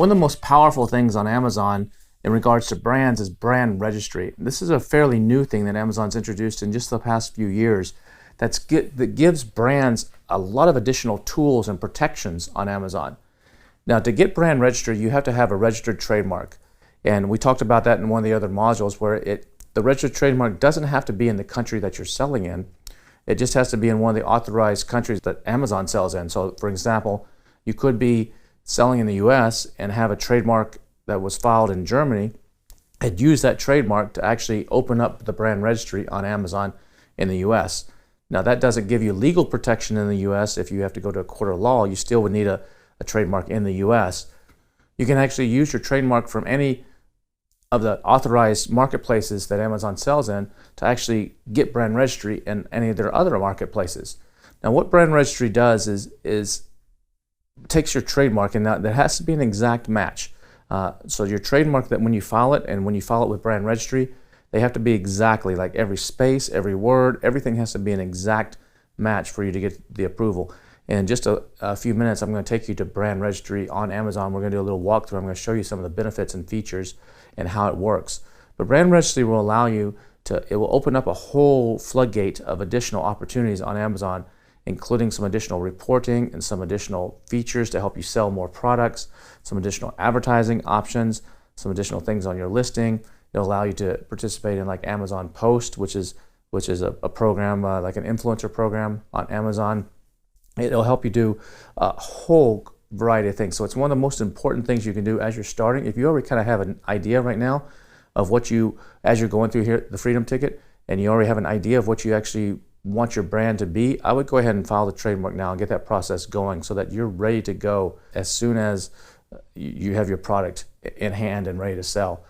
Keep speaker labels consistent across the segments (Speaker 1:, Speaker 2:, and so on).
Speaker 1: One of the most powerful things on Amazon in regards to brands is brand registry. This is a fairly new thing that Amazon's introduced in just the past few years that gives brands a lot of additional tools and protections on Amazon. Now, to get brand registered, you have to have a registered trademark. And we talked about that in one of the other modules where the registered trademark doesn't have to be in the country that you're selling in. It just has to be in one of the authorized countries that Amazon sells in. So, for example, you could be selling in the US and have a trademark that was filed in Germany and use that trademark to actually open up the brand registry on Amazon in the US. Now, that doesn't give you legal protection in the US. If you have to go to a court of law, you still would need a trademark in the US. You can actually use your trademark from any of the authorized marketplaces that Amazon sells in to actually get brand registry in any of their other marketplaces. Now, what brand registry does is takes your trademark, and there has to be an exact match. So your trademark, that when you file it and when you file it with brand registry, they have to be exactly like every space, every word, everything has to be an exact match for you to get the approval. In just a few minutes, I'm going to take you to brand registry on Amazon. We're going to do a little walkthrough. I'm going to show you some of the benefits and features and how it works. But brand registry will allow you it will open up a whole floodgate of additional opportunities on Amazon, including some additional reporting and some additional features to help you sell more products, some additional advertising options, some additional things on your listing. It'll allow you to participate in like Amazon Post, which is a program like an influencer program on Amazon. It'll help you do a whole variety of things. So it's one of the most important things you can do as you're starting. If you already kind of have an idea right now of as you're going through here, the Freedom Ticket, and you already have an idea of what you actually want your brand to be, I would go ahead and file the trademark now and get that process going so that you're ready to go as soon as you have your product in hand and ready to sell.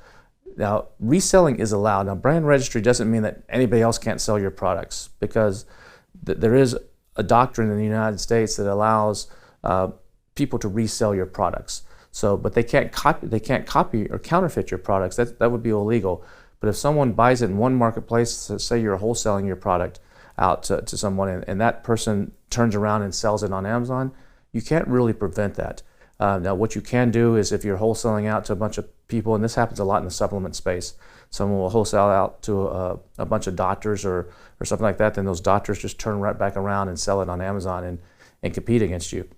Speaker 1: Now, reselling is allowed. Now, brand registry doesn't mean that anybody else can't sell your products, because there is a doctrine in the United States that allows people to resell your products. So, but they can't copy or counterfeit your products. That would be illegal. But if someone buys it in one marketplace, so say you're wholesaling your product out to someone, and that person turns around and sells it on Amazon, you can't really prevent that. Now, what you can do is if you're wholesaling out to a bunch of people, and this happens a lot in the supplement space, someone will wholesale out to a bunch of doctors or something like that, then those doctors just turn right back around and sell it on Amazon and compete against you.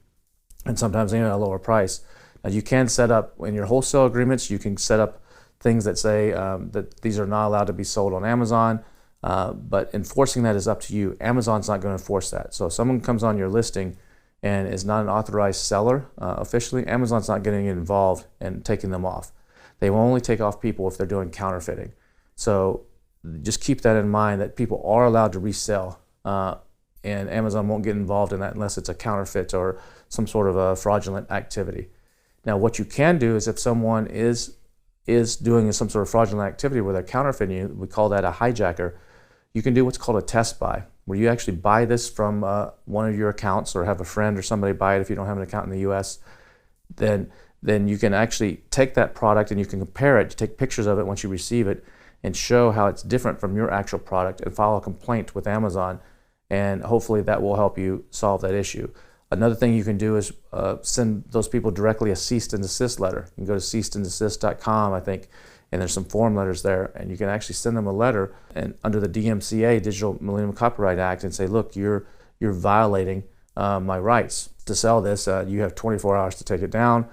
Speaker 1: And sometimes even at a lower price. Now, you can set up, in your wholesale agreements, you can set up things that say that these are not allowed to be sold on Amazon, but enforcing that is up to you. Amazon's not going to enforce that. So if someone comes on your listing and is not an authorized seller officially, Amazon's not getting involved and taking them off. They will only take off people if they're doing counterfeiting. So just keep that in mind, that people are allowed to resell, and Amazon won't get involved in that unless it's a counterfeit or some sort of a fraudulent activity. Now, what you can do is if someone is doing some sort of fraudulent activity where they're counterfeiting you, we call that a hijacker, you can do what's called a test buy, where you actually buy this from one of your accounts or have a friend or somebody buy it if you don't have an account in the US. Then you can actually take that product and you can compare it, take pictures of it once you receive it, and show how it's different from your actual product and file a complaint with Amazon, and hopefully that will help you solve that issue. Another thing you can do is send those people directly a cease and desist letter. You can go to ceaseanddesist.com, I think, and there's some form letters there, and you can actually send them a letter and under the DMCA, Digital Millennium Copyright Act, and say, look, you're violating my rights to sell this. You have 24 hours to take it down.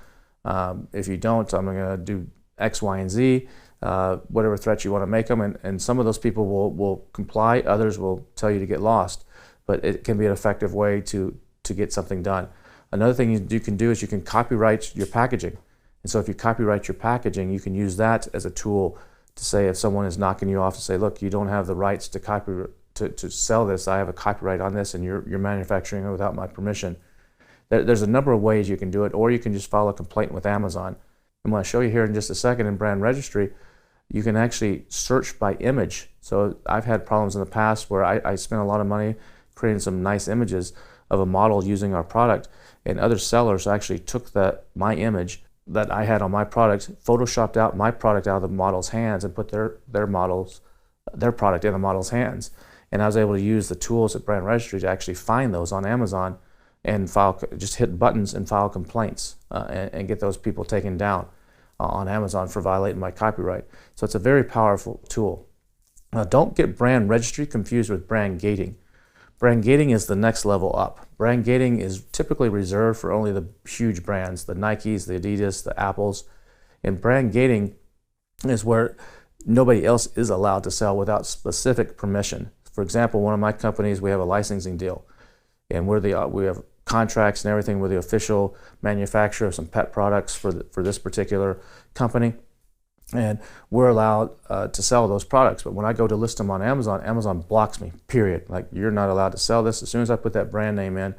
Speaker 1: If you don't, I'm going to do X, Y, and Z, whatever threats you want to make them. And some of those people will comply. Others will tell you to get lost. But it can be an effective way to get something done. Another thing you can do is you can copyright your packaging. And so if you copyright your packaging, you can use that as a tool to say, if someone is knocking you off, to say, look, you don't have the rights to sell this. I have a copyright on this, and you're manufacturing it without my permission. There's a number of ways you can do it, or you can just file a complaint with Amazon. I'm going to show you here in just a second in brand registry. You can actually search by image. So I've had problems in the past where I spent a lot of money creating some nice images of a model using our product, and other sellers actually took my image that I had on my product, photoshopped out my product out of the model's hands, and put their product in the model's hands. And I was able to use the tools at Brand Registry to actually find those on Amazon and just hit buttons and file complaints and get those people taken down on Amazon for violating my copyright. So it's a very powerful tool. Now, don't get brand registry confused with brand gating. Brand gating is the next level up. Brand gating is typically reserved for only the huge brands, the Nikes, the Adidas, the Apples. And brand gating is where nobody else is allowed to sell without specific permission. For example, one of my companies, we have a licensing deal, and we have contracts and everything. We're the official manufacturer of some pet products for this particular company, and we're allowed to sell those products. But when I go to list them on Amazon, Amazon blocks me, period. Like, you're not allowed to sell this. As soon as I put that brand name in,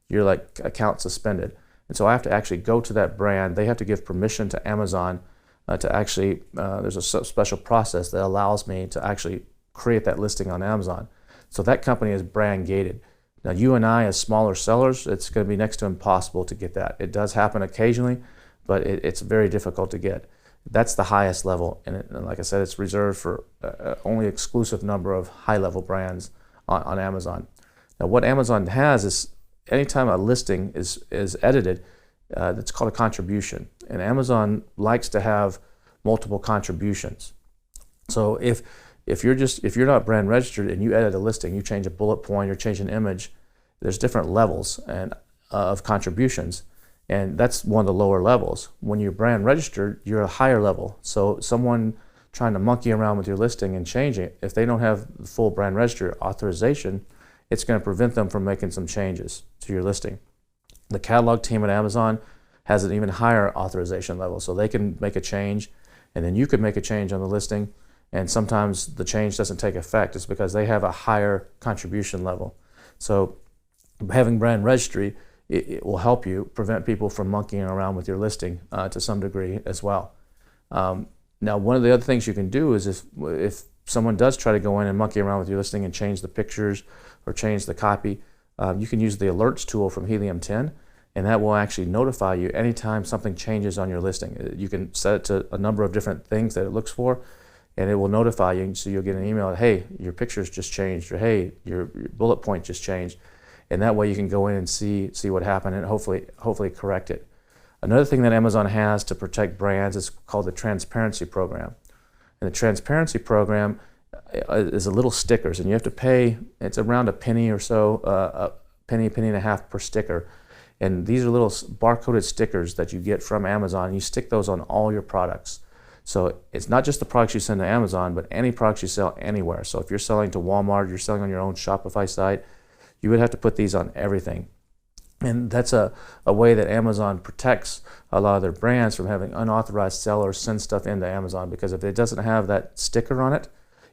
Speaker 1: you're like account suspended. And so I have to actually go to that brand. They have to give permission to Amazon to actually, there's a special process that allows me to actually create that listing on Amazon. So that company is brand gated. Now, you and I, as smaller sellers, it's going to be next to impossible to get that. It does happen occasionally, but it's very difficult to get. That's the highest level, and like I said, it's reserved for only exclusive number of high-level brands on Amazon. Now, what Amazon has is anytime a listing is edited, that's called a contribution, and Amazon likes to have multiple contributions. So if you're not brand registered and you edit a listing, you change a bullet point, or change an image, there's different levels of contributions. And that's one of the lower levels. When you're brand registered, you're a higher level. So someone trying to monkey around with your listing and changing it, if they don't have the full brand register authorization, it's going to prevent them from making some changes to your listing. The catalog team at Amazon has an even higher authorization level. So they can make a change, and then you could make a change on the listing, and sometimes the change doesn't take effect. It's because they have a higher contribution level. So having brand registry, it will help you prevent people from monkeying around with your listing to some degree as well. Now, one of the other things you can do is if someone does try to go in and monkey around with your listing and change the pictures or change the copy, you can use the alerts tool from Helium 10, and that will actually notify you anytime something changes on your listing. You can set it to a number of different things that it looks for, and it will notify you, so you'll get an email, hey, your pictures just changed, or hey, your bullet point just changed. And that way you can go in and see what happened and hopefully correct it. Another thing that Amazon has to protect brands is called the Transparency Program. And the Transparency Program is a little stickers, and you have to pay, it's around a penny or so, a penny and a half per sticker. And these are little barcoded stickers that you get from Amazon, and you stick those on all your products. So it's not just the products you send to Amazon, but any products you sell anywhere. So if you're selling to Walmart, you're selling on your own Shopify site, you would have to put these on everything. And that's a way that Amazon protects a lot of their brands from having unauthorized sellers send stuff into Amazon, because if it doesn't have that sticker on it,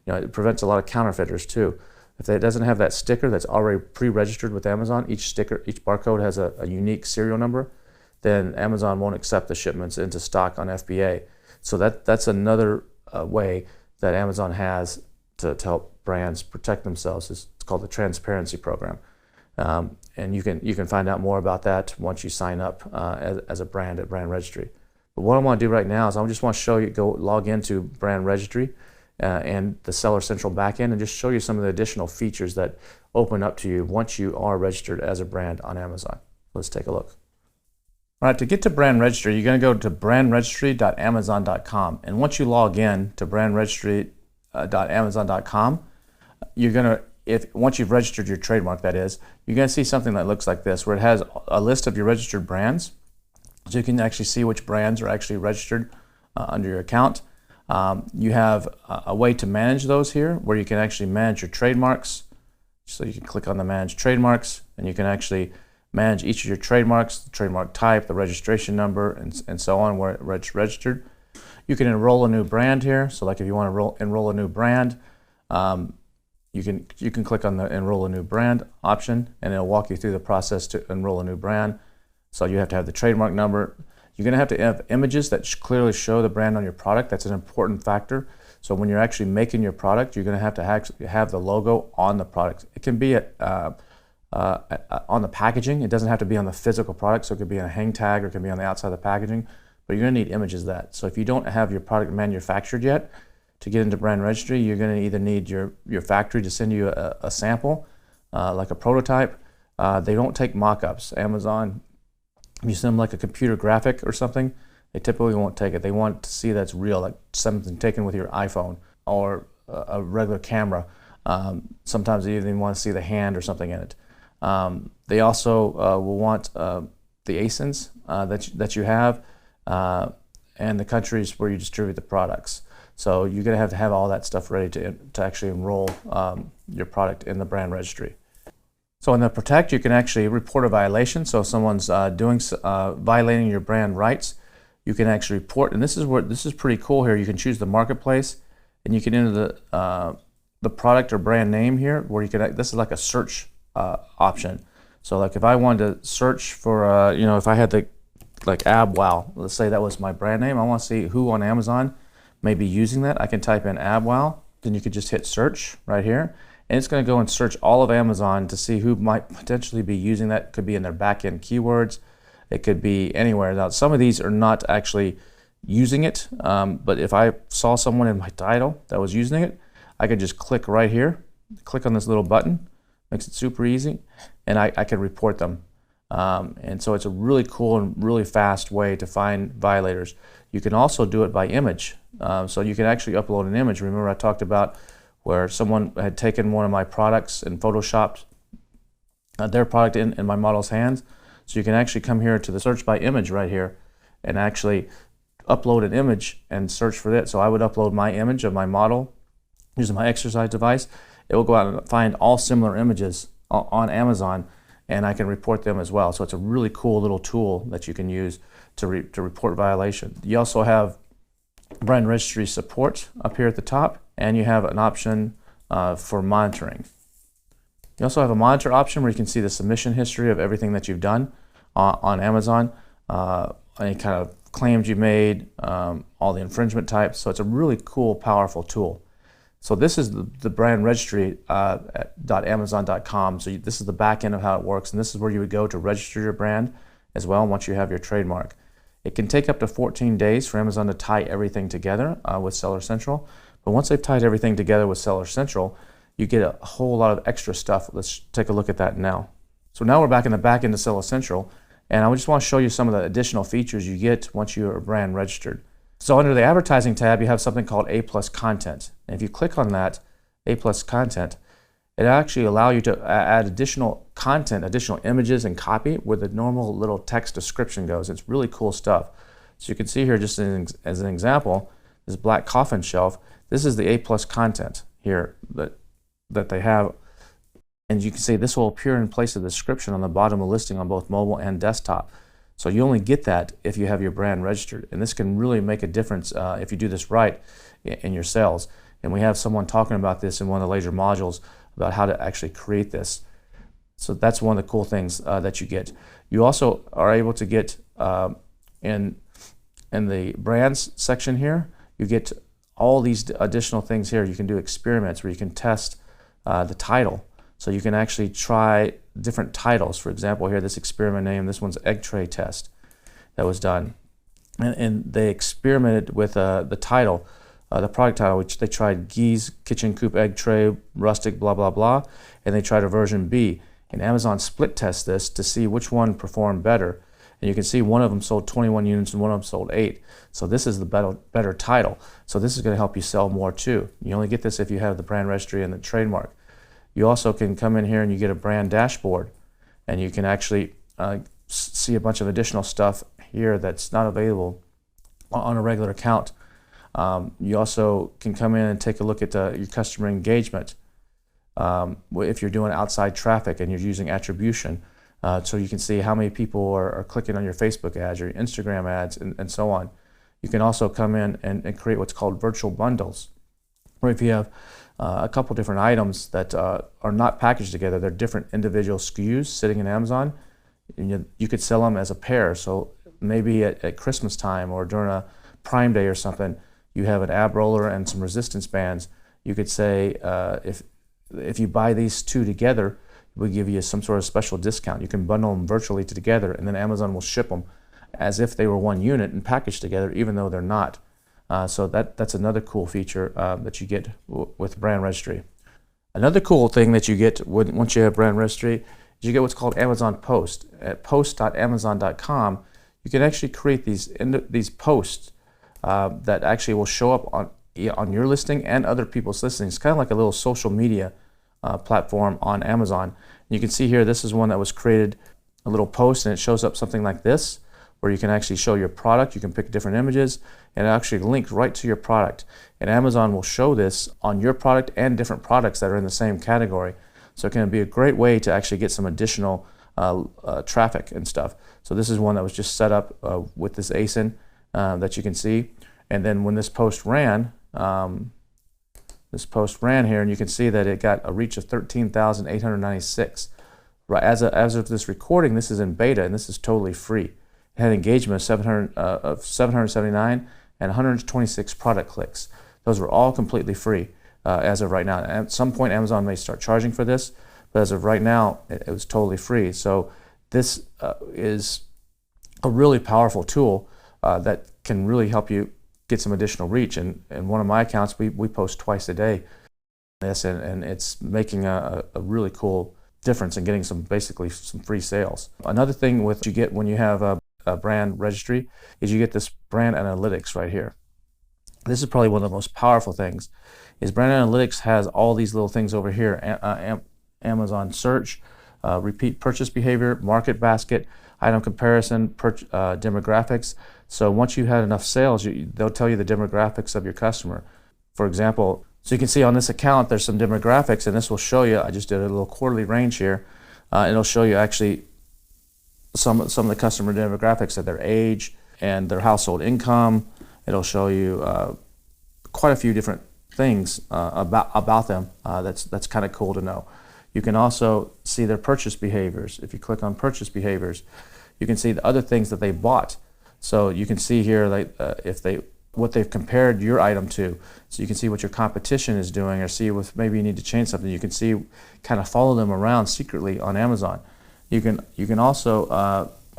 Speaker 1: it prevents a lot of counterfeiters too. If it doesn't have that sticker that's already pre-registered with Amazon, each barcode has a unique serial number, then Amazon won't accept the shipments into stock on FBA. So that's another way that Amazon has to help brands protect themselves. It's called the Transparency Program, and you can find out more about that once you sign up as a brand at Brand Registry. But what I want to do right now is I just want to show you, go log into Brand Registry and the Seller Central backend, and just show you some of the additional features that open up to you once you are registered as a brand on Amazon. Let's take a look. All right, to get to Brand Registry, you're going to go to brandregistry.amazon.com, and once you log in to brandregistry.amazon.com, you're going to, once you've registered your trademark, that is, you're going to see something that looks like this, where it has a list of your registered brands. So you can actually see which brands are actually registered under your account. You have a way to manage those here, where you can actually manage your trademarks. So you can click on the Manage Trademarks, and you can actually manage each of your trademarks, the trademark type, the registration number, and so on, where it's registered. You can enroll a new brand here. So like if you want to enroll a new brand, you can click on the Enroll a New Brand option, and it'll walk you through the process to enroll a new brand. So you have to have the trademark number. You're going to have images that clearly show the brand on your product. That's an important factor. So when you're actually making your product, you're going to have the logo on the product. It can be on the packaging. It doesn't have to be on the physical product. So it could be on a hang tag, or it can be on the outside of the packaging. But you're going to need images of that. So if you don't have your product manufactured yet, to get into Brand Registry, you're going to either need your factory to send you a sample, like a prototype, They don't take mock-ups. Amazon, if you send them like a computer graphic or something, they typically won't take it. They want to see that's real, like something taken with your iPhone or a regular camera. Sometimes they even want to see the hand or something in it. They also will want the ASINs that you have and the countries where you distribute the products. So you're going to have all that stuff ready to actually enroll your product in the brand registry. So in the Protect, you can actually report a violation. So if someone's violating your brand rights, you can actually report. And this is pretty cool here. You can choose the marketplace, and you can enter the product or brand name here, where you can. This is like a search option. So like if I wanted to search for, if I had like AbWow, let's say that was my brand name. I want to see who on Amazon may be using that. I can type in AbWow. Then you could just hit search right here. And it's going to go and search all of Amazon to see who might potentially be using that. It could be in their back-end keywords. It could be anywhere. Now, some of these are not actually using it, but if I saw someone in my title that was using it, I could just click right here, click on this little button, makes it super easy, and I can report them. And so it's a really cool and really fast way to find violators. You can also do it by image. So you can actually upload an image. Remember I talked about where someone had taken one of my products and photoshopped their product in my model's hands. So you can actually come here to the search by image right here and actually upload an image and search for it. So I would upload my image of my model using my exercise device. It will go out and find all similar images on Amazon, and I can report them as well. So it's a really cool little tool that you can use to report violation. You also have brand registry support up here at the top, and you have an option for monitoring. You also have a monitor option where you can see the submission history of everything that you've done on Amazon, any kind of claims you made, all the infringement types. So it's a really cool, powerful tool. So this is the brand registry at .amazon.com. So this is the back end of how it works, and this is where you would go to register your brand as well once you have your trademark. It can take up to 14 days for Amazon to tie everything together with Seller Central. But once they've tied everything together with Seller Central, you get a whole lot of extra stuff. Let's take a look at that now. So now we're back in the back end of Seller Central, and I just want to show you some of the additional features you get once you are brand registered. So under the advertising tab, you have something called A+ content. And if you click on that, A+ content, it actually allows you to add additional content, additional images and copy where the normal little text description goes. It's really cool stuff. So you can see here, just as an example, this black coffin shelf. This is the A+ content here that they have. And you can see this will appear in place of the description on the bottom of the listing on both mobile and desktop. So you only get that if you have your brand registered. And this can really make a difference if you do this right in your sales. And we have someone talking about this in one of the laser modules about how to actually create this. So that's one of the cool things that you get. You also are able to get in the brands section here, you get all these additional things here. You can do experiments where you can test the title. So you can actually try different titles. For example, here, this experiment name, this one's egg tray test that was done. And they experimented with the title, the product title, which they tried Gee's Kitchen Coupe Egg Tray, Rustic, blah, blah, blah. And they tried a version B. And Amazon split test this to see which one performed better. And you can see one of them sold 21 units and one of them sold 8. So this is the better title. So this is going to help you sell more too. You only get this if you have the brand registry and the trademark. You also can come in here and you get a brand dashboard, and you can actually see a bunch of additional stuff here that's not available on a regular account. You also can come in and take a look at your customer engagement if you're doing outside traffic and you're using attribution. So you can see how many people are clicking on your Facebook ads, your Instagram ads, and so on. You can also come in and create what's called virtual bundles, where if you have a couple different items that are not packaged together, they're different individual SKUs sitting in Amazon, and you could sell them as a pair. So maybe at Christmas time or during a Prime Day or something, you have an ab roller and some resistance bands. You could say if you buy these two together, we'll give you some sort of special discount. You can bundle them virtually together, and then Amazon will ship them as if they were one unit and packaged together, even though they're not. So that's another cool feature that you get with brand registry. Another cool thing that you get once you have brand registry is is you get what's called Amazon Post. At post.amazon.com, you can actually create these posts that actually will show up on your listing and other people's listings. It's kind of like a little social media platform on Amazon. And you can see here, this is one that was created, a little post, and it shows up something like this, where you can actually show your product. You can pick different images, and it actually links right to your product. And Amazon will show this on your product and different products that are in the same category. So it can be a great way to actually get some additional traffic and stuff. So this is one that was just set up with this ASIN that you can see. And then when this post ran here, and you can see that it got a reach of 13,896. Right, as of this recording, this is in beta, and this is totally free. It had engagement of 779 and 126 product clicks. Those were all completely free as of right now. At some point, Amazon may start charging for this, but as of right now, it was totally free. So this is a really powerful tool that can really help you get some additional reach. And one of my accounts, we post twice a day. And it's making a really cool difference in getting basically some free sales. Another thing you get when you have a brand registry is you get this brand analytics right here. This is probably one of the most powerful things. Is brand analytics has all these little things over here: Amazon search, repeat purchase behavior, market basket, item comparison, demographics. So once you had enough sales, they'll tell you the demographics of your customer. For example, so you can see on this account, there's some demographics, and this will show you, I just did a little quarterly range here. It'll show you actually some of the customer demographics of their age and their household income. It'll show you quite a few different things about them. That's kind of cool to know. You can also see their purchase behaviors. If you click on purchase behaviors, you can see the other things that they bought. So you can see here what they've compared your item to. So you can see what your competition is doing, or see if maybe you need to change something. You can see, kind of follow them around secretly on Amazon. You can also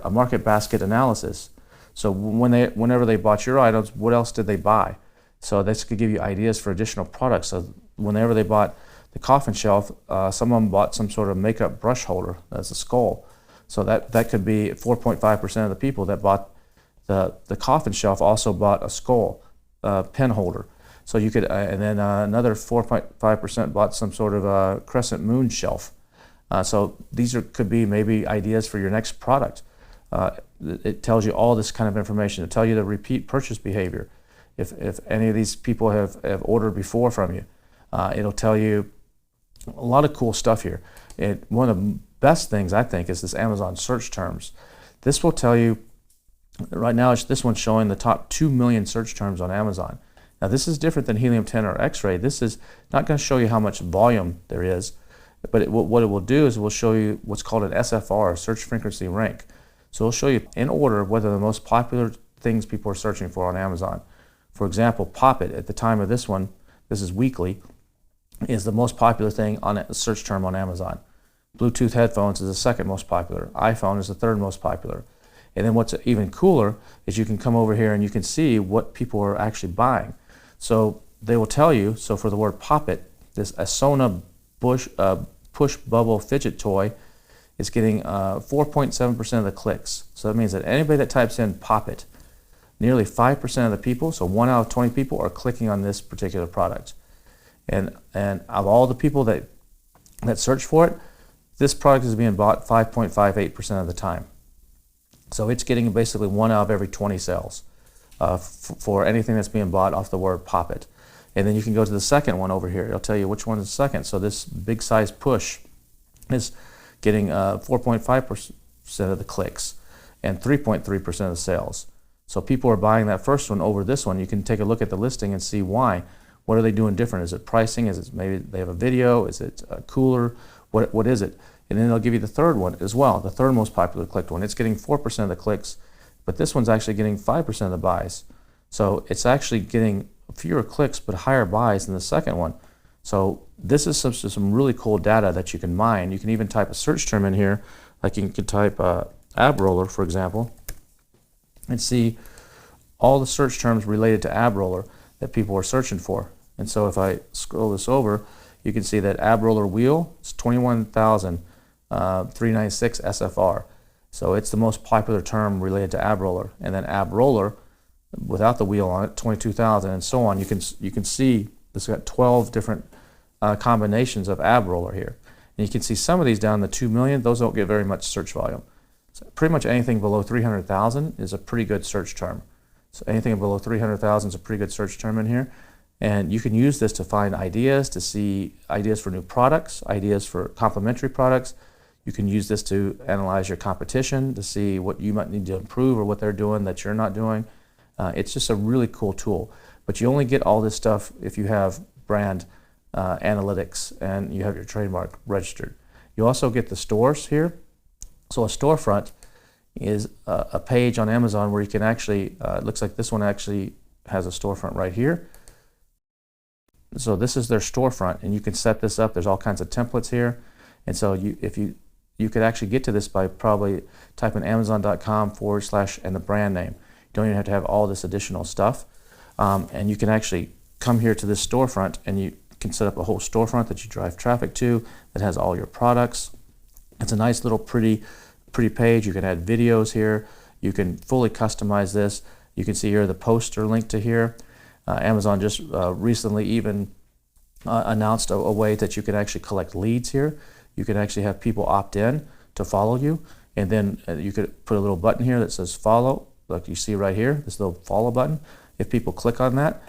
Speaker 1: a market basket analysis. So whenever they bought your items, what else did they buy? So this could give you ideas for additional products. So whenever they bought the coffin shelf, some of them bought some sort of makeup brush holder as a skull. So that could be 4.5% of the people that bought the coffin shelf also bought a skull pen holder. So you could, and then another 4.5% bought some sort of a crescent moon shelf. So these could be maybe ideas for your next product. It tells you all this kind of information. It'll tell you the repeat purchase behavior. If any of these people have ordered before from you, it'll tell you a lot of cool stuff here. One of the best things, I think, is this Amazon search terms. This will tell you, right now this one's showing the top 2 million search terms on Amazon. Now this is different than Helium-10 or X-Ray. This is not going to show you how much volume there is, but what it will do is it will show you what's called an SFR, search frequency rank. So it'll show you in order whether the most popular things people are searching for on Amazon. For example, Pop It, at the time of this one, this is weekly, is the most popular thing on a search term on Amazon. Bluetooth headphones is the second most popular. iPhone is the third most popular. And then what's even cooler is you can come over here and you can see what people are actually buying. So they will tell you, so for the word Pop It, this Asona push bubble fidget toy is getting 4.7% of the clicks. So that means that anybody that types in Pop It, nearly 5% of the people, so 1 out of 20 people, are clicking on this particular product. And of all the people that search for it, this product is being bought 5.58% of the time. So it's getting basically 1 out of every 20 sales for anything that's being bought off the word Pop It. And then you can go to the second one over here. It'll tell you which one is the second. So this big size push is getting 4.5% of the clicks and 3.3% of the sales. So people are buying that first one over this one. You can take a look at the listing and see why. What are they doing different? Is it pricing? Is it maybe they have a video? Is it cooler? What is it? And then they'll give you the third one as well, the third most popular clicked one. It's getting 4% of the clicks, but this one's actually getting 5% of the buys. So it's actually getting fewer clicks but higher buys than the second one. So this is some really cool data that you can mine. You can even type a search term in here, like you can type ab roller, for example, and see all the search terms related to ab roller that people are searching for. And so if I scroll this over, you can see that ab roller wheel is 21,000 396 SFR. So it's the most popular term related to ab roller. And then ab roller, without the wheel on it, 22,000 and so on. You can see this got 12 different combinations of ab roller here. And you can see some of these down in the 2 million, those don't get very much search volume. So pretty much anything below 300,000 is a pretty good search term. So anything below 300,000 is a pretty good search term in here. And you can use this to find ideas, to see ideas for new products, ideas for complementary products. You can use this to analyze your competition, to see what you might need to improve or what they're doing that you're not doing. It's just a really cool tool. But you only get all this stuff if you have brand analytics and you have your trademark registered. You also get the stores here. So a storefront is a page on Amazon where you can actually, it looks like this one actually has a storefront right here. So this is their storefront, and you can set this up. There's all kinds of templates here. And so you could actually get to this by probably typing amazon.com / and the brand name. You don't even have to have all this additional stuff. And you can actually come here to this storefront, and you can set up a whole storefront that you drive traffic to that has all your products. It's a nice little pretty page. You can add videos here. You can fully customize this. You can see here the posts are linked to here. Amazon just recently even announced a way that you can actually collect leads here. You can actually have people opt in to follow you, and then you could put a little button here that says follow, like you see right here, this little follow button. If people click on that,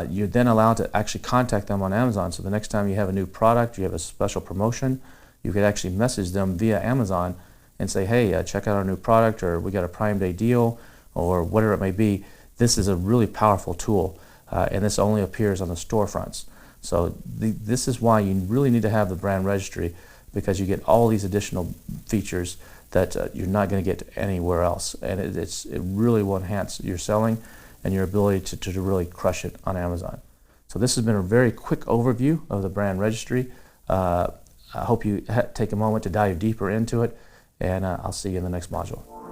Speaker 1: you're then allowed to actually contact them on Amazon. So the next time you have a new product, you have a special promotion, you could actually message them via Amazon and say, hey, check out our new product, or we got a Prime Day deal, or whatever it may be. This is a really powerful tool, and this only appears on the storefronts. So this is why you really need to have the brand registry, because you get all these additional features that you're not going to get anywhere else. And it really will enhance your selling and your ability to really crush it on Amazon. So this has been a very quick overview of the brand registry. I hope you take a moment to dive deeper into it, and I'll see you in the next module.